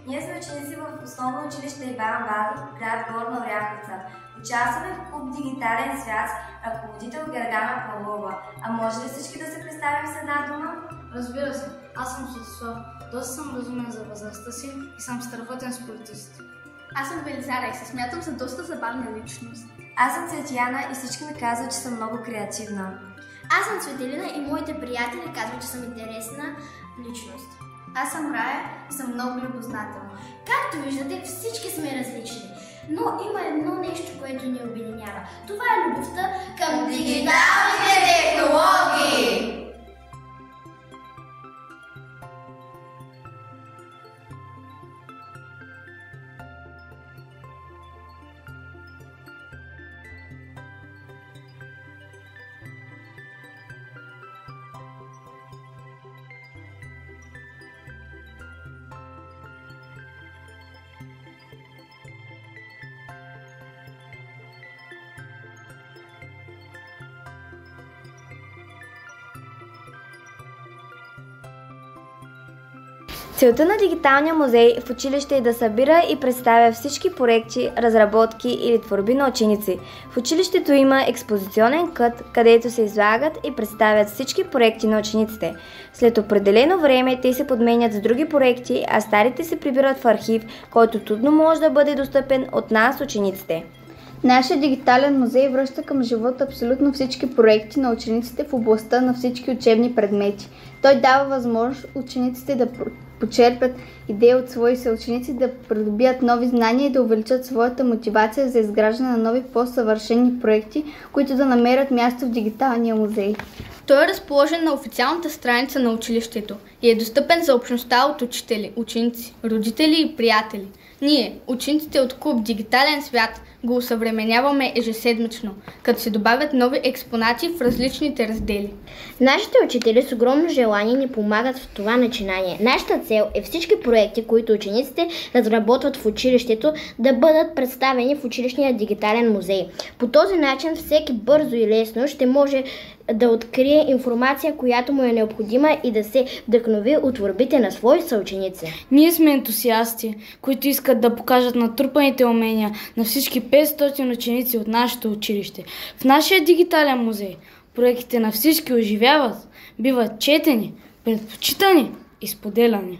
Ние сме ученици в основно училище Иван Вазов, град Горна Оряховица. Участваме в клуб Дигитален свят, ръководител Гергана Павлова. А може ли всички да се представим с една дума? Разбира се, аз съм Светослав. Доста съм разумен за възрастта си и съм страхотен спортист. Аз съм Велизара и се смятам за доста забавна личност. Аз съм Цветяна и всички ми казват, че съм много креативна. Аз съм Цветелина и моите приятели казват, че съм интересна личност. Аз съм Рая и съм много любознателна. Както виждате, всички сме различни, но има едно нещо, което ни обединява. Това е любовта към дигиталните технологии! Целта на Дигиталния музей в училище е да събира и представя всички проекти, разработки или творби на ученици. В училището има експозиционен кът, където се излагат и представят всички проекти на учениците. След определено време те се подменят с други проекти, а старите се прибират в архив, който трудно може да бъде достъпен от нас, учениците. Нашия дигитален музей връща към живота абсолютно всички проекти на учениците в областта на всички учебни предмети. Той дава възможност учениците да почерпят идеи от свои съученици, да придобият нови знания и да увеличат своята мотивация за изграждане на нови по-съвършени проекти, които да намерят място в Дигиталния музей. Той е разположен на официалната страница на училището и е достъпен за общността от учители, ученици, родители и приятели. Ние, учениците от клуб Дигитален свят, го усъвременяваме ежеседмично, като се добавят нови експонати в различните раздели. Нашите учители с огромно желание ни помагат в това начинание. Нашата цел е всички проекти, които учениците разработват в училището, да бъдат представени в училищния дигитален музей. По този начин всеки бързо и лесно ще може да открие информация, която му е необходима и да се вдъхнови от творбите на свои съученици. Ние сме ентусиасти, които искат да покажат натрупаните умения на всички 500 ученици от нашето училище. В нашия дигитален музей проектите на всички оживяват, биват четени, предпочитани и споделяни.